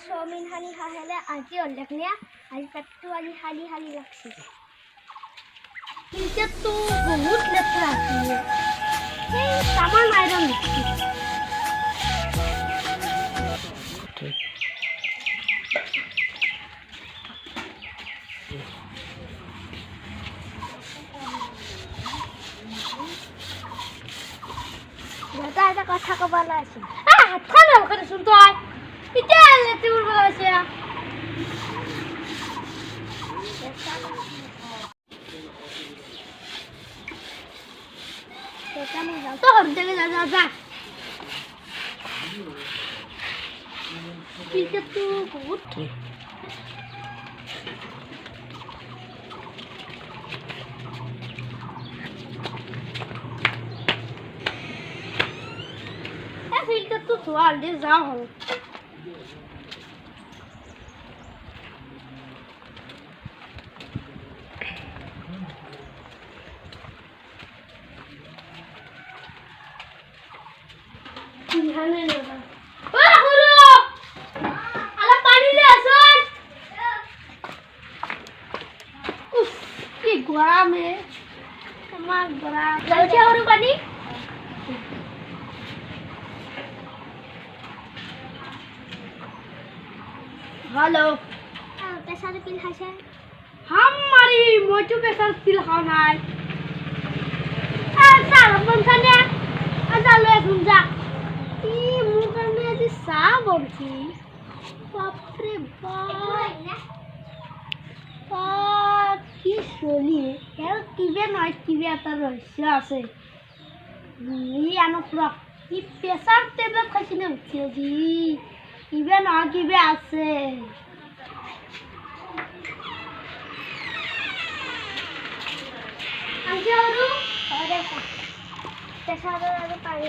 chowmein খানি খালে আজি অল্লেখ নিয়া আজি পেটটো আজি খালি খালি লাগছে কিন্তু বহুত লেতেৰা আছে সেই তামান আইৰণ দিছি এটা কথা কব লাইছো হাতখন ভালকৈ দেচোন তই এতিয়া লেটি উৰিব লাইছে তো হরদেলে যা যা যা পিছে তো বহুত ফিল্টার তো ধোয়া দিয়ে যাও হল गरम है गरम पानी हेलो प्रेशर पिल खाइছে हमारी मोटू प्रेशर पिल खाओ নাই सार बंसने आजा ले सुनजा ई मुंह करने আজি सा বলছি बाप रे बाप কি চলি এর কিবে নয় কিবে একটা রহস্য আছে ই আনপ্রক কি প্রেসার ট্যাবলেট খাইছি না উঠছে জি কিবে নয় কিবে আছে আজকে ওরু আরে প্রেসার আরে পারি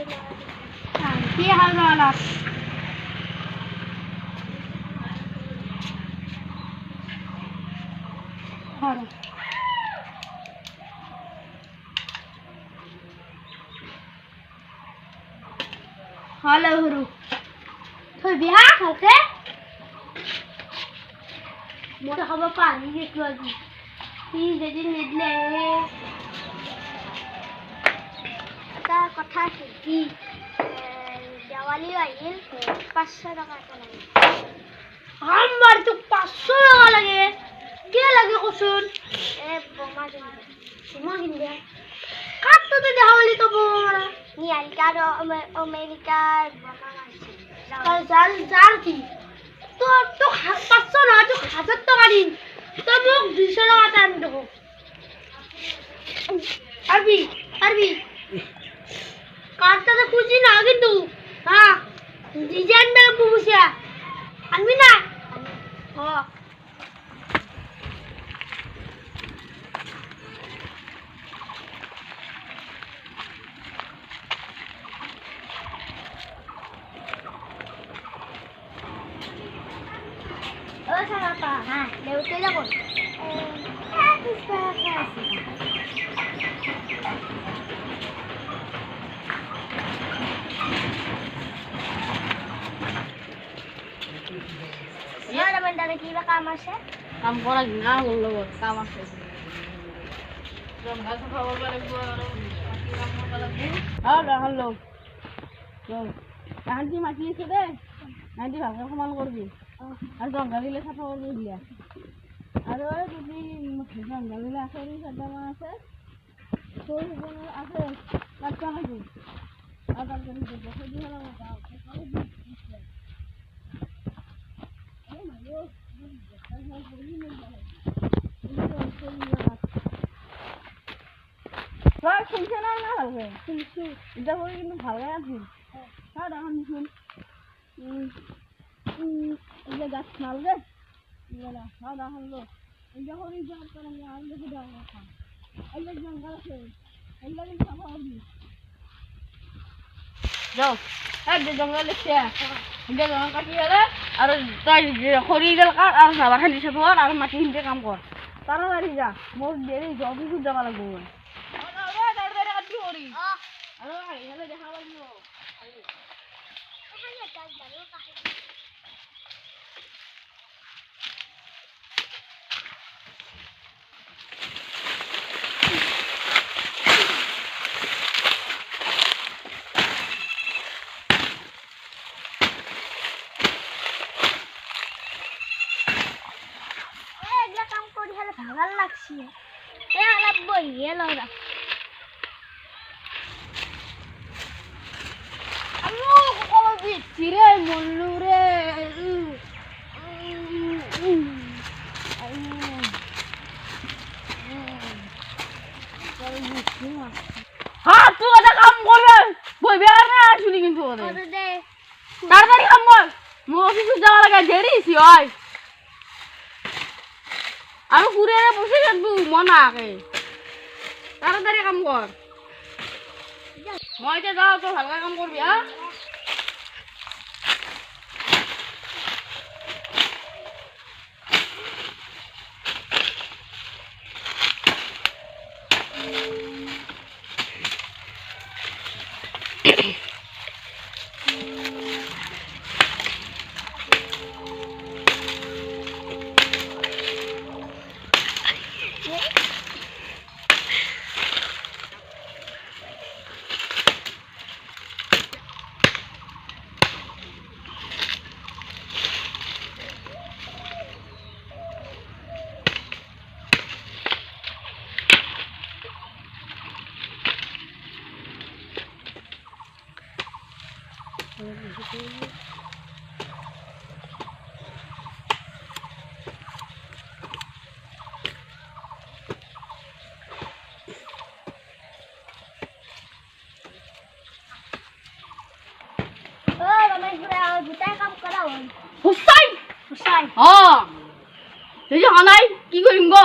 না কি হবে না হ্যাঁ हेलो हरु तो बिहा खाके मोटा खबर पानी देखलो আজি কি যেদিন নিদলে এটা কথা আছে কি দেওয়ালি আহিল 500 টাকা লাগে আমার তো 500 টাকা লাগে কি লাগে কসুন এ বোমা কিনবে কাট তো দেওয়ালি তো বোমা নি আলকার আমেরিকার বোমা আছে জাল জাল কি তো তো 500 না তো 1000 টাকা দিন তো মোক 200 টাকা টাইম দেবো আরবি আরবি কাটটা তো খুঁজি না কিন্তু হ্যাঁ ডিজাইন মেরে পুষিয়া আনবি না হ্যাঁ হ্যাঁ লেউতে যাবো কিবা কাম আছে কাম কৰা না লগত কাম আছে জংঘল খাব লাগিব আৰু হ্যালো আন্টি মাতি আছে দে আন্টি ভালকে সমান করবি আর জঙ্গল দিলে সাফা করবি দিয়া আর যদি জঙ্গল দিলে আছে সাদামা আছে তো আছে কাটটা নাকি আর কাটটা নিতে বসে দিয়ে হলো শুনছে না না ভালকে শুনছি এটা করে কিন্তু ভালকে আছি হ্যাঁ দেখুন শুন ये गाछ माल दे ये ना हां हम लो ये होरी जा कर हम लेके जाएंगे हां अल्लाह जंगल से अल्लाह ने सब होगी जाओ है जंगल से ये जंगल काटी है और ताई होरी जल का और ना खाली सब और माटी हिंदे काम कर तारा गाड़ी जा मोर देरी जॉब भी जावा लागो अरे दर काटी होरी अरे हेले देखा लागो ভাগাল লাগছে এ অলপ বহিয়ে লও রা আমিও কল দিচ্ছি রে মল্লু রে হ্যাঁ তুই এটা কাম করবে বইবে আর না শুনি কিন্তু তাড়াতাড়ি কাম কর মো অফিসে যাওয়ার আগে দেরি হয় আমি ঘুরে বসে থাকবো মনে আগে তাড়াতাড়ি কাম কর মই যাও তো হালকা কাম করবি হ্যাঁ হুসাইন হুসাইন হ্যাঁ এই যে হানাই কি করিম গো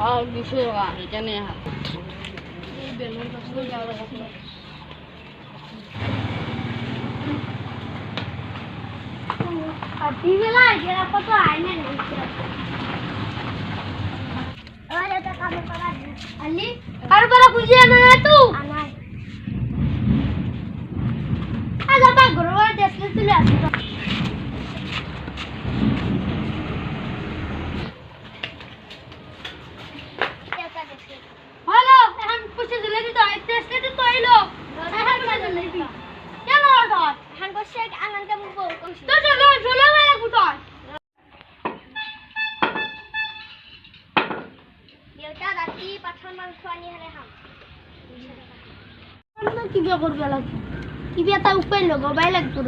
আর বিষয় এখানে আর দিবেলা যেটা কত আইনা নেই আর এটা কাম করা আলি আর বলা বুঝে না তুই আনাই আজ আপা ঘরে দেখলে চলে আসি হ্যালো এখন পুষে দিলে তো টেস্টে তো আইলো এখন কাজ লইবি কেন অর্ডার এখন বসে আনন্দে মুখ কইছি তো চলো চলো মেলা কুতর দেউতা রাতি পাঠান মাংস আনি হারে খাম কি বিয়া করবে লাগবে কি বিয়া তা উপায় লগবাই লাগতো